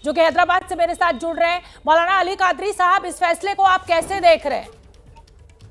जो कि हैदराबाद से मेरे साथ जुड़ रहे हैं। मौलाना अली कादरी साहब, इस फैसले को आप कैसे देख रहे हैं?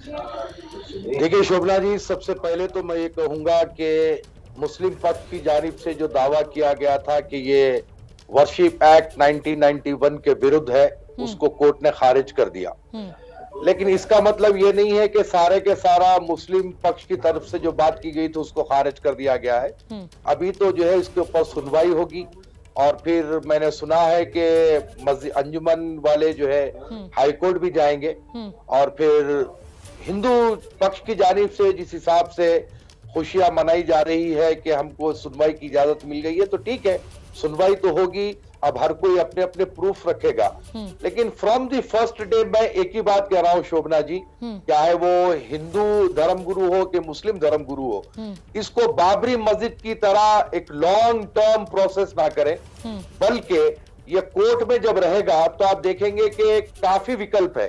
देखिए शोभना जी, सबसे पहले तो मैं ये कहूंगा कि मुस्लिम पक्ष की जानिब से जो दावा किया गया था कि ये वर्शिप एक्ट 1991 के विरुद्ध है, उसको कोर्ट ने खारिज कर दिया। लेकिन इसका मतलब ये नहीं है कि सारे के सारा मुस्लिम पक्ष की तरफ से जो बात की गई थी उसको खारिज कर दिया गया है। अभी तो जो है इसके ऊपर सुनवाई होगी और फिर मैंने सुना है कि मस्जिद अंजुमन वाले जो है हाई कोर्ट भी जाएंगे और फिर हिंदू पक्ष की जानिब से जिस हिसाब से खुशियां मनाई जा रही है कि हमको सुनवाई की इजाजत मिल गई है, तो ठीक है, सुनवाई तो होगी। अब हर कोई अपने अपने प्रूफ रखेगा, लेकिन फ्रॉम द फर्स्ट डे मैं एक ही बात कह रहा हूं शोभना जी, चाहे वो हिंदू धर्मगुरु हो कि मुस्लिम धर्मगुरु हो, इसको बाबरी मस्जिद की तरह एक लॉन्ग टर्म प्रोसेस ना करें, बल्कि ये कोर्ट में जब रहेगा तो आप देखेंगे कि काफी विकल्प है।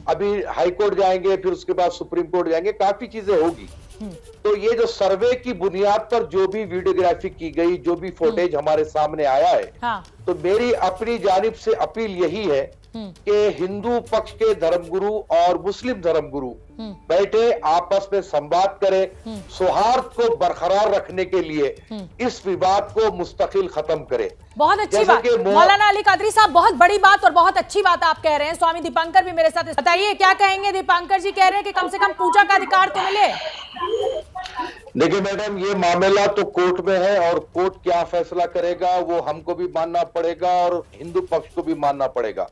अभी हाई कोर्ट जाएंगे, फिर उसके बाद सुप्रीम कोर्ट जाएंगे, काफी चीजें होगी। तो ये जो सर्वे की बुनियाद पर जो भी वीडियोग्राफी की गई, जो भी फुटेज हमारे सामने आया है, तो मेरी अपनी जानिब से अपील यही है कि हिंदू पक्ष के धर्मगुरु और मुस्लिम धर्मगुरु बैठे आपस में संवाद करें, सौहार्द को बरकरार रखने के लिए इस विवाद को मुस्तकिल खत्म करें। बहुत अच्छी बात मौलाना अली कादरी साहब, बहुत बड़ी बात और बहुत अच्छी बात आप कह रहे हैं। स्वामी दीपांकर भी मेरे साथ, बताइए क्या कहेंगे। दीपांकर जी कह रहे हैं कि कम से कम पूजा का अधिकार तो मिले। देखिए मैडम, ये मामला तो कोर्ट में है और कोर्ट क्या फैसला करेगा वो हमको भी मानना पड़ेगा और हिंदू पक्ष को भी मानना पड़ेगा।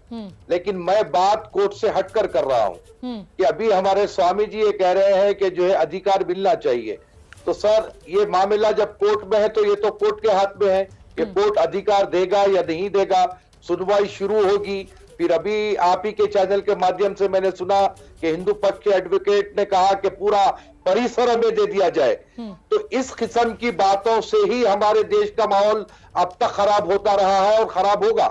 लेकिन मैं बात कोर्ट से हटकर कर रहा हूँ कि अभी हमारे स्वामी जी ये कह रहे हैं कि जो है अधिकार मिलना चाहिए। तो सर, ये मामला जब कोर्ट में है तो ये तो कोर्ट के हाथ में है कि कोर्ट अधिकार देगा या नहीं देगा। सुनवाई शुरू होगी, फिर अभी आप ही के चैनल के माध्यम से मैंने सुना कि हिंदू पक्ष के एडवोकेट ने कहा कि पूरा परिसर हमें दे दिया जाए। तो इस किस्म की बातों से ही हमारे देश का माहौल अब तक खराब होता रहा है और खराब होगा।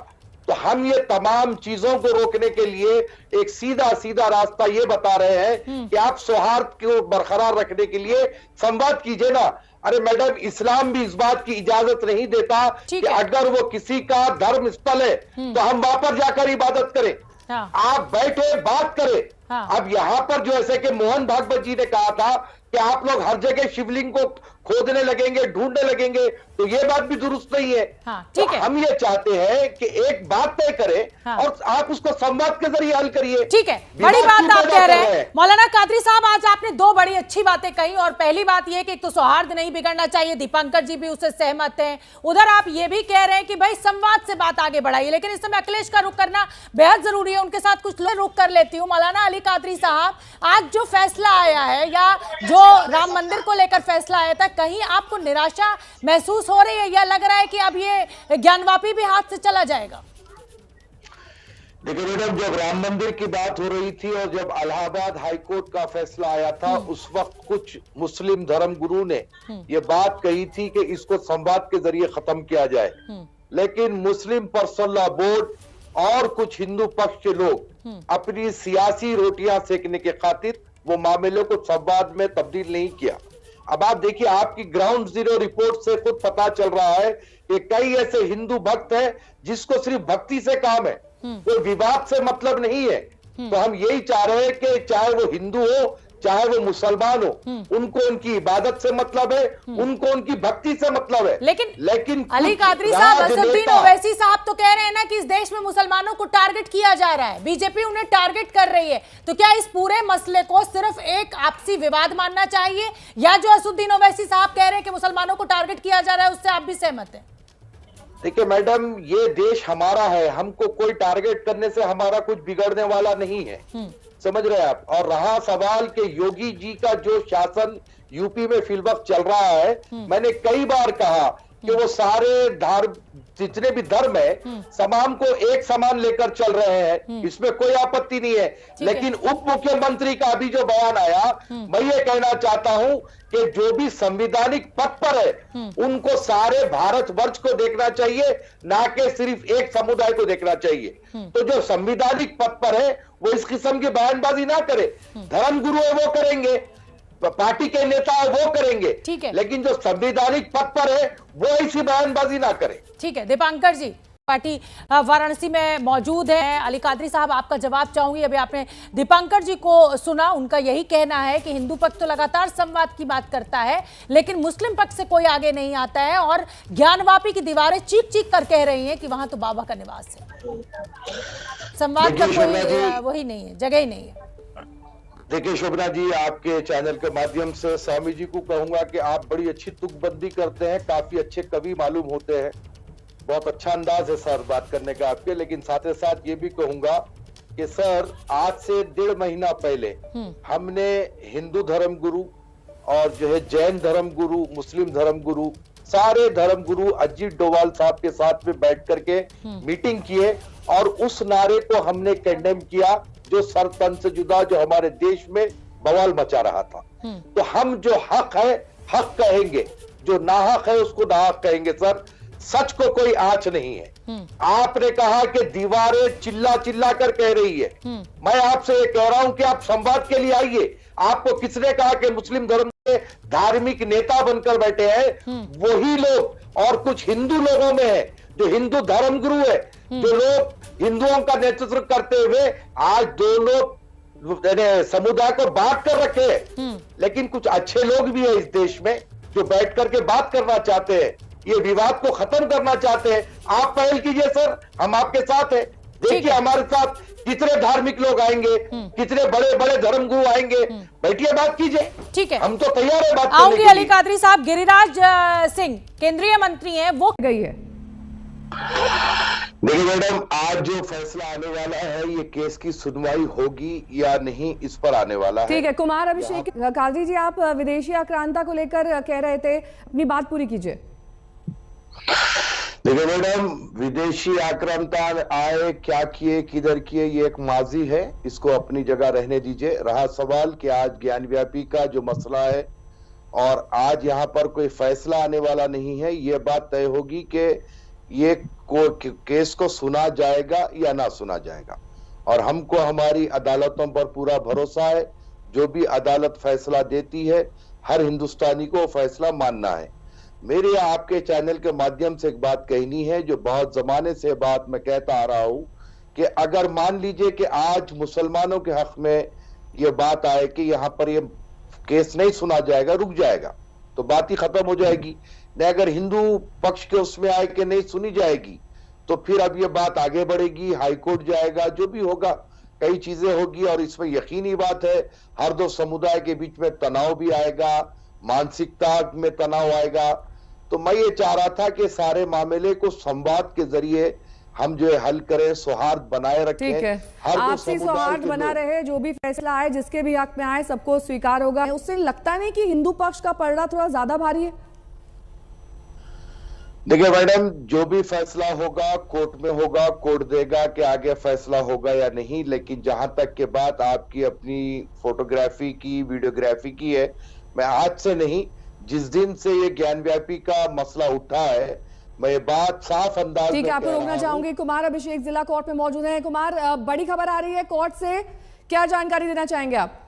तो हम ये तमाम चीजों को रोकने के लिए एक सीधा सीधा रास्ता ये बता रहे हैं कि आप सौहार्द को बरकरार रखने के लिए संवाद कीजिए ना। अरे मैडम, इस्लाम भी इस बात की इजाजत नहीं देता कि अगर वो किसी का धर्म स्थल है तो हम वहां पर जाकर इबादत करें। आप बैठे बात करें। अब यहाँ पर जो ऐसे कि मोहन भागवत जी ने कहा था कि आप लोग हर जगह शिवलिंग को खोदने लगेंगे, ढूंढने लगेंगे, तो ये बात भी दुरुस्त नहीं है। तो हम ये चाहते हैं कि एक बात तय करें और आप उसको संवाद के जरिए हल करिए। ठीक है, बड़ी बात आप कह रहे हैं मौलाना कादरी साहब। आज आपने दो बड़ी अच्छी बातें कही और पहली बात यह कि एक तो सौहार्द नहीं बिगड़ना चाहिए, दीपांकर जी भी उससे सहमत हैं। उधर आप ये भी कह रहे हैं कि भाई संवाद से बात आगे बढ़ाइए, लेकिन इस समय अखिलेश का रुख करना बेहद जरूरी है। उनके साथ कुछ रुख कर लेती हूँ। मौलाना अली कादरी साहब, आज जो फैसला आया है या जो राम मंदिर को लेकर फैसला आया था, कहीं आपको निराशा महसूस हो रही है या लग रहा है कि अब ये ज्ञानवापी भी हाथ से चला जाएगा? देखिए मैडम, जब राम मंदिर की बात हो रही थी और जब इलाहाबाद हाई कोर्ट का फैसला आया था, उस वक्त कुछ मुस्लिम धर्मगुरु ने ये बात कही थी कि इसको संवाद के जरिए खत्म किया जाए। लेकिन मुस्लिम पर्सनल लॉ बोर्ड और कुछ हिंदू पक्ष के लोग अपनी सियासी रोटियां सेकने के खातिर वो मामले को संवाद में तब्दील नहीं किया। अब आप देखिए, आपकी ग्राउंड जीरो रिपोर्ट से खुद पता चल रहा है कि कई ऐसे हिंदू भक्त हैं जिसको सिर्फ भक्ति से काम है, कोई विवाद से मतलब नहीं है। तो हम यही चाह रहे हैं कि चाहे वो हिंदू हो चाहे वो मुसलमान हो, उनको उनकी इबादत से मतलब है, उनको उनकी भक्ति से मतलब है। लेकिन अली कादरी साहब, असदुद्दीन ओवैसी साहब तो कह रहे हैं ना कि इस देश में मुसलमानों को टारगेट किया जा रहा है, बीजेपी उन्हें टारगेट कर रही है। तो क्या इस पूरे मसले को सिर्फ एक आपसी विवाद मानना चाहिए, या जो असदुद्दीन ओवैसी साहब कह रहे हैं कि मुसलमानों को टारगेट किया जा रहा है उससे आप भी सहमत हैं? देखिए मैडम, ये देश हमारा है, हमको कोई टारगेट करने से हमारा कुछ बिगड़ने वाला नहीं है, समझ रहे हैं आप। और रहा सवाल के योगी जी का जो शासन यूपी में फिलवक्त चल रहा है, मैंने कई बार कहा कि वो सारे जितने भी धर्म है तमाम को एक समान लेकर चल रहे हैं, इसमें कोई आपत्ति नहीं है। लेकिन उप मुख्यमंत्री का अभी जो बयान आया, मैं ये कहना चाहता हूं कि जो भी संवैधानिक पद पर है उनको सारे भारतवर्ष को देखना चाहिए, ना कि सिर्फ एक समुदाय को देखना चाहिए। तो जो संवैधानिक पद पर है वो इस किस्म की बयानबाजी ना करे। धर्मगुरु है वो करेंगे, पार्टी के नेता है वो करेंगे, लेकिन जो संवैधानिक पद पर है वो ऐसी बयानबाजी ना करे। ठीक है दीपांकर जी। पार्टी वाराणसी में मौजूद है। अली कादरी साहब, आपका जवाब चाहूंगी। अभी आपने दीपांकर जी को सुना, उनका यही कहना है कि हिंदू पक्ष तो लगातार संवाद की बात करता है लेकिन मुस्लिम पक्ष से कोई आगे नहीं आता है और ज्ञानवापी की दीवारें चीख चीख कर कह रही हैं कि वहां तो बाबा का निवास है, संवाद का कोई वही नहीं है, जगह ही नहीं है। देखिए शोभना जी, आपके चैनल के माध्यम से स्वामी जी को कहूंगा कि आप बड़ी अच्छी तुकबंदी करते हैं, काफी अच्छे कवि मालूम होते हैं, बहुत अच्छा अंदाज है सर बात करने का आपके। लेकिन साथ ही साथ ये भी कहूंगा कि सर, आज से 1.5 महीना पहले हमने हिंदू धर्म गुरु और जो है जैन धर्म गुरु, मुस्लिम धर्म गुरु, सारे धर्म गुरु अजीत डोभाल साहब के साथ में बैठ करके मीटिंग किए और उस नारे को हमने कंडेम किया जो सरतन से जुदा, जो हमारे देश में बवाल मचा रहा था। तो हम जो हक है हक कहेंगे, जो नाहक है उसको नाहक कहेंगे सर। सच को कोई आंच नहीं है। आपने कहा कि दीवारें चिल्ला चिल्ला कर कह रही है, मैं आपसे ये कह रहा हूं कि आप संवाद के लिए आइए। आपको किसने कहा कि मुस्लिम धर्म के धार्मिक नेता बनकर बैठे हैं? वही लोग और कुछ हिंदू लोगों में है जो हिंदू धर्म गुरु है, जो लोग हिंदुओं का नेतृत्व करते हुए आज दोनों समुदाय को बांट कर रखे हैं। लेकिन कुछ अच्छे लोग भी है इस देश में जो बैठ करके बात करना चाहते हैं, ये विवाद को खत्म करना चाहते हैं। आप पहल कीजिए सर, हम आपके साथ हैं। देखिए हमारे साथ कितने धार्मिक लोग आएंगे, कितने बड़े बड़े धर्मगुरु आएंगे, बैठिए बात कीजिए। ठीक है, हम तो तैयार है बात करने के लिए। अली कादरी साहब, गिरिराज सिंह केंद्रीय मंत्री हैं, वो गई है। देखिए मैडम, आज जो फैसला आने वाला है, ये केस की सुनवाई होगी या नहीं, इस पर आने वाला है। ठीक है, कुमार अभिषेक कादरी जी, आप विदेशी आक्रांता को लेकर कह रहे थे, अपनी बात पूरी कीजिए। देखिए मैडम, विदेशी आक्रांता आए, क्या किए, किधर किए, ये एक माजी है, इसको अपनी जगह रहने दीजिए। रहा सवाल कि आज ज्ञानव्यापी का जो मसला है और आज यहाँ पर कोई फैसला आने वाला नहीं है, ये बात तय होगी कि ये केस को सुना जाएगा या ना सुना जाएगा। और हमको हमारी अदालतों पर पूरा भरोसा है। जो भी अदालत फैसला देती है, हर हिंदुस्तानी को फैसला मानना है। मेरे आपके चैनल के माध्यम से एक बात कहनी है, जो बहुत जमाने से बात मैं कहता आ रहा हूं कि अगर मान लीजिए कि आज मुसलमानों के हक में ये बात आए कि यहाँ पर ये केस नहीं सुना जाएगा, रुक जाएगा, तो बात ही खत्म हो जाएगी। नहीं, अगर हिंदू पक्ष के उसमें आए कि नहीं सुनी जाएगी, तो फिर अब ये बात आगे बढ़ेगी, हाई कोर्ट जाएगा, जो भी होगा, कई चीजें होगी। और इसमें यकीनी बात है, हर दो समुदाय के बीच में तनाव भी आएगा, मानसिकता में तनाव आएगा। तो मैं ये चाह रहा था कि सारे मामले को संवाद के जरिए हम जो है हल करें, सौहार्द बनाए रखें। ठीक है, आपसी सौहार्द बना रहे, जो भी फैसला आए, जिसके भी हक में आए, सबको स्वीकार होगा। उससे लगता नहीं कि हिंदू पक्ष का पलड़ा थोड़ा ज्यादा भारी है? देखिए मैडम, जो भी फैसला होगा कोर्ट में होगा, कोर्ट देगा कि आगे फैसला होगा या नहीं। लेकिन जहां तक के बात आपकी अपनी फोटोग्राफी की, वीडियोग्राफी की है, मैं आज से नहीं, जिस दिन से ये ज्ञानव्यापी का मसला उठा है, मैं ये बात साफ अंदाज में ठीक है, आपको रोकना चाहूंगी। कुमार अभिषेक जिला कोर्ट में मौजूद हैं। कुमार, बड़ी खबर आ रही है कोर्ट से, क्या जानकारी देना चाहेंगे आप?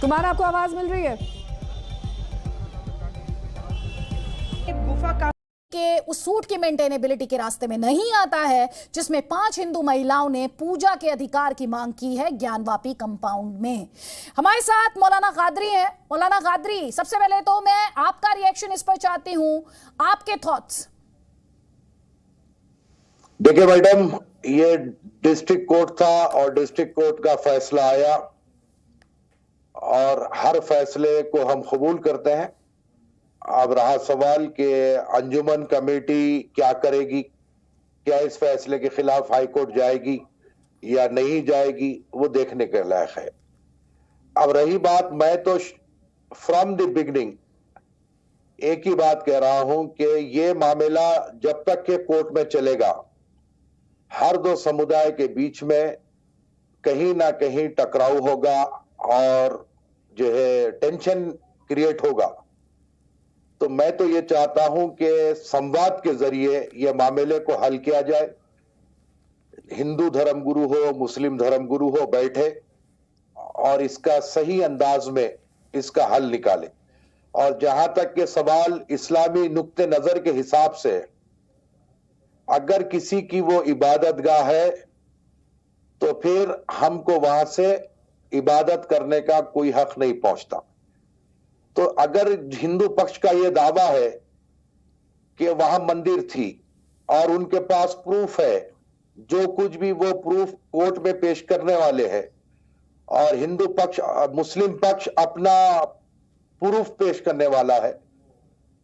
कुमार, आपको आवाज मिल रही है? गुफा का के उस सूट की मेंटेनेबिलिटी के रास्ते में नहीं आता है जिसमें 5 हिंदू महिलाओं ने पूजा के अधिकार की मांग की है ज्ञानवापी कंपाउंड में। हमारे साथ मौलाना कादरी हैं। मौलाना कादरी, सबसे पहले तो मैं आपका रिएक्शन इस पर चाहती हूं, आपके थॉट्स। देखिए मैडम, ये डिस्ट्रिक्ट कोर्ट था और डिस्ट्रिक्ट कोर्ट का फैसला आया और हर फैसले को हम कबूल करते हैं। अब रहा सवाल कि अंजुमन कमेटी क्या करेगी, क्या इस फैसले के खिलाफ हाई कोर्ट जाएगी या नहीं जाएगी, वो देखने के लायक है। अब रही बात, मैं तो फ्रॉम द बिगिनिंग एक ही बात कह रहा हूं कि ये मामला जब तक के कोर्ट में चलेगा, हर दो समुदाय के बीच में कहीं ना कहीं टकराव होगा और जो है टेंशन क्रिएट होगा। तो मैं तो ये चाहता हूं कि संवाद के जरिए ये मामले को हल किया जाए। हिंदू धर्मगुरु हो, मुस्लिम धर्मगुरु हो, बैठे और इसका सही अंदाज में इसका हल निकाले। और जहां तक के सवाल इस्लामी नुक्ते नजर के हिसाब से, अगर किसी की वो इबादतगाह है तो फिर हमको वहां से इबादत करने का कोई हक नहीं पहुंचता। तो अगर हिंदू पक्ष का यह दावा है कि वहां मंदिर थी और उनके पास प्रूफ है, जो कुछ भी वो प्रूफ कोर्ट में पेश करने वाले हैं, और हिंदू पक्ष मुस्लिम पक्ष अपना प्रूफ पेश करने वाला है,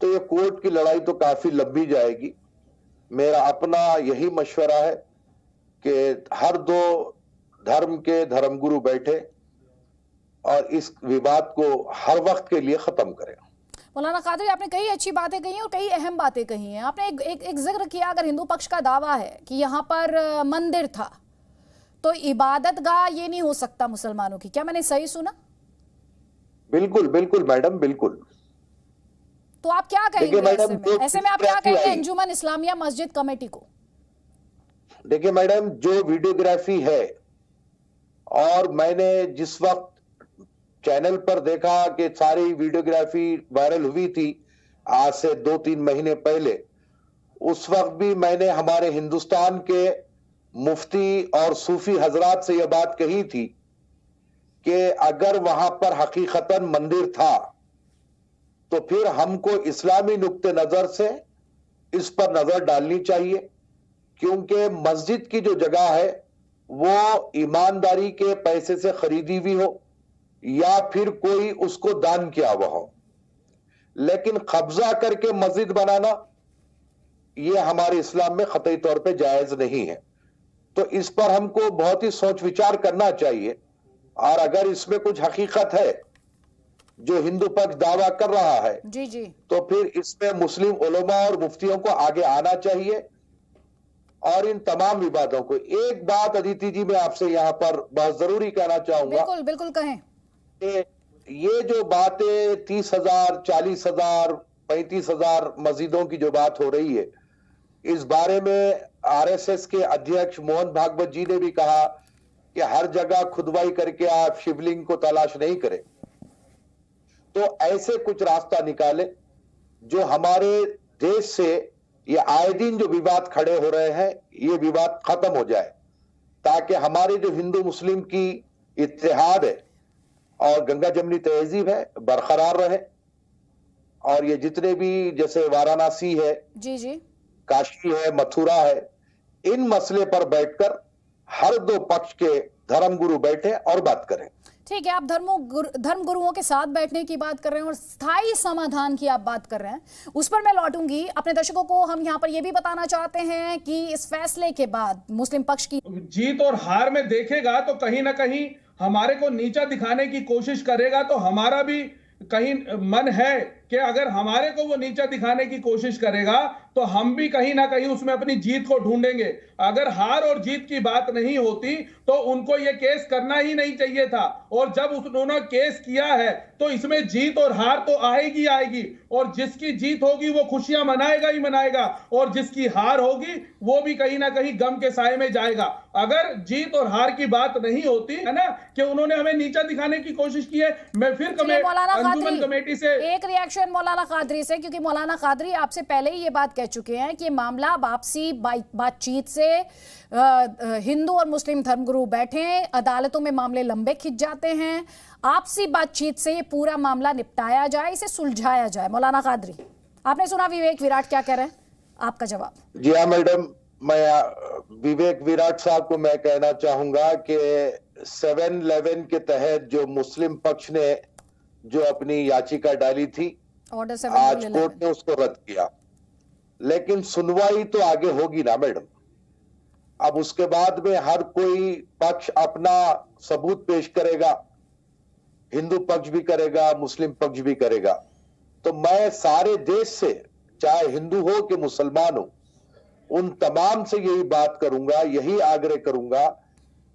तो ये कोर्ट की लड़ाई तो काफी लंबी जाएगी। मेरा अपना यही मशवरा है कि हर दो धर्म के धर्मगुरु बैठे और इस विवाद को हर वक्त के लिए खत्म करें। मौलाना कादरी, आपने कई अच्छी बातें कही और कई अहम बातें कही हैं। आपने एक जिक्र किया, अगर हिंदू पक्ष का दावा है कि यहाँ पर मंदिर था तो इबादतगाह ये नहीं हो सकता मुसलमानों की। क्या मैंने सही सुना? बिल्कुल बिल्कुल मैडम, बिल्कुल। तो आप क्या कहेंगे ऐसे में आप क्या कहेंगे अंजुमन इस्लामिया मस्जिद कमेटी को? देखिए मैडम, जो वीडियोग्राफी है, और मैंने जिस वक्त चैनल पर देखा कि सारी वीडियोग्राफी वायरल हुई थी आज से 2-3 महीने पहले, उस वक्त भी मैंने हमारे हिंदुस्तान के मुफ्ती और सूफी हजरात से यह बात कही थी कि अगर वहां पर हकीकतन मंदिर था तो फिर हमको इस्लामी नुक्ते नजर से इस पर नजर डालनी चाहिए, क्योंकि मस्जिद की जो जगह है वो ईमानदारी के पैसे से खरीदी हुई हो या फिर कोई उसको दान किया हुआ हो, लेकिन कब्जा करके मस्जिद बनाना ये हमारे इस्लाम में कतई तौर पे जायज नहीं है। तो इस पर हमको बहुत ही सोच विचार करना चाहिए, और अगर इसमें कुछ हकीकत है जो हिंदू पक्ष दावा कर रहा है जी जी, तो फिर इसमें मुस्लिम उलमा और मुफ्तियों को आगे आना चाहिए और इन तमाम विवादों को। एक बात अदिति जी मैं आपसे यहाँ पर बहुत जरूरी कहना चाहूंगा। बिल्कुल बिल्कुल कहें। ये जो बातें 30,000, 40,000, 35,000 मस्जिदों की जो बात हो रही है, इस बारे में आरएसएस के अध्यक्ष मोहन भागवत जी ने भी कहा कि हर जगह खुदवाई करके आप शिवलिंग को तलाश नहीं करें। तो ऐसे कुछ रास्ता निकाले जो हमारे देश से ये आए दिन जो विवाद खड़े हो रहे हैं, ये विवाद खत्म हो जाए, ताकि हमारे जो हिंदू मुस्लिम की इत्तेहाद है और गंगा जमनी तहजीब है बरकरार रहे। और ये जितने भी जैसे वाराणसी है, जी जी, काशी है, मथुरा है, इन मसले पर बैठकर हर दो पक्ष के धर्मगुरु बैठे और बात करें। ठीक है, आप धर्म गुरुओं के साथ बैठने की बात कर रहे हैं और स्थायी समाधान की आप बात कर रहे हैं, उस पर मैं लौटूंगी। अपने दर्शकों को हम यहाँ पर यह भी बताना चाहते हैं कि इस फैसले के बाद मुस्लिम पक्ष की जीत और हार में देखेगा तो कहीं ना कहीं हमारे को नीचा दिखाने की कोशिश करेगा, तो हमारा भी कहीं मन है कि अगर हमारे को वो नीचा दिखाने की कोशिश करेगा तो हम भी कहीं ना कहीं उसमें अपनी जीत को ढूंढेंगे। अगर हार और जीत की बात नहीं होती तो उनको ये केस करना ही नहीं चाहिए था, और जब उन्होंने केस किया है तो इसमें जीत और हार तो आएगी आएगी, और जिसकी जीत होगी वो खुशियां मनाएगा ही मनाएगा, और जिसकी हार होगी वो भी कहीं ना कहीं गम के साए में जाएगा। अगर जीत और हार की बात नहीं होती है ना कि उन्होंने हमें नीचा दिखाने की कोशिश की है, मैं फिर अंजुमन कमेटी से एक रिएक्शन मौलाना कादरी से, क्योंकि मौलाना कादरी आपसे पहले ही ये बात कह चुके हैं कि मामला आपसी बातचीत से हिंदू और मुस्लिम धर्मगुरु बैठे, अदालतों में मामले लंबे खिंच जाते हैं, आपसी बातचीत से ये पूरा मामला निपटाया जाए, इसे सुलझाया जाए। मौलाना कादरी, आपने सुना विवेक विराट क्या कह रहे हैं, आपका जवाब। जी हाँ मैडम, मैं विवेक विराट साहब को मैं कहना चाहूंगा कि 7-11 के तहत जो मुस्लिम पक्ष ने जो अपनी याचिका डाली थी, आज कोर्ट ने उसको रद्द किया, लेकिन सुनवाई तो आगे होगी ना मैडम। अब उसके बाद में हर कोई पक्ष अपना सबूत पेश करेगा, हिंदू पक्ष भी करेगा, मुस्लिम पक्ष भी करेगा। तो मैं सारे देश से, चाहे हिंदू हो कि मुसलमान हो, उन तमाम से यही बात करूंगा, यही आग्रह करूंगा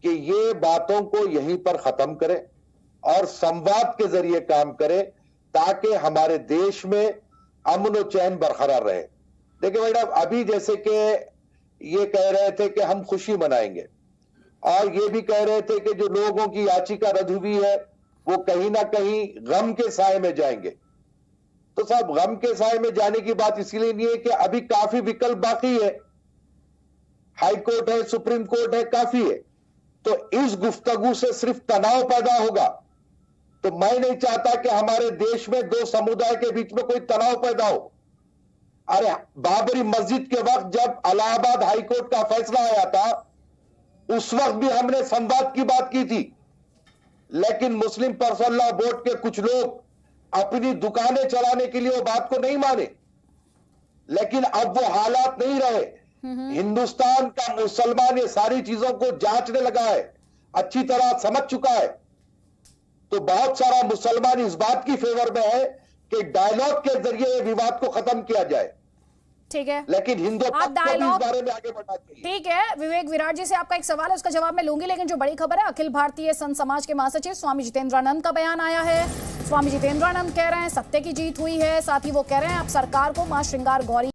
कि ये बातों को यहीं पर खत्म करें और संवाद के जरिए काम करें, ताकि हमारे देश में अमन और चैन बरकरार रहे। देखिए मैडम, अभी जैसे कि ये कह रहे थे कि हम खुशी मनाएंगे, और ये भी कह रहे थे कि जो लोगों की याचिका रद्द हुई है वो कहीं ना कहीं गम के साए में जाएंगे। तो साहब, गम के साए में जाने की बात इसलिए नहीं है कि अभी काफी विकल्प बाकी है, हाई कोर्ट है, सुप्रीम कोर्ट है, काफी है। तो इस गुफ्तगू से सिर्फ तनाव पैदा होगा। तो मैं नहीं चाहता कि हमारे देश में दो समुदाय के बीच में कोई तनाव पैदा हो। अरे बाबरी मस्जिद के वक्त जब इलाहाबाद हाई कोर्ट का फैसला आया था, उस वक्त भी हमने संवाद की बात की थी, लेकिन मुस्लिम पर्सनल लॉ बोर्ड के कुछ लोग अपनी दुकानें चलाने के लिए वो बात को नहीं माने। लेकिन अब वो हालात नहीं रहे। हिंदुस्तान का मुसलमान ये सारी चीजों को जांचने लगा है, अच्छी तरह समझ चुका है। तो बहुत सारा मुसलमान इस बात की फेवर में है कि डायलॉग के जरिए ये विवाद को खत्म किया जाए। ठीक है, लेकिन हिंदू आप पक्ष को भी डायलॉग इस बारे में आगे बढ़ना चाहिए। ठीक है, विवेक विराट जी से आपका एक सवाल है, उसका जवाब मैं लूंगी, लेकिन जो बड़ी खबर है, अखिल भारतीय संत समाज के महासचिव स्वामी जितेंद्रानंद का बयान आया है। स्वामी जितेंद्रानंद कह रहे हैं सत्य की जीत हुई है, साथ ही वो कह रहे हैं अब सरकार को मां श्रृंगार गौरी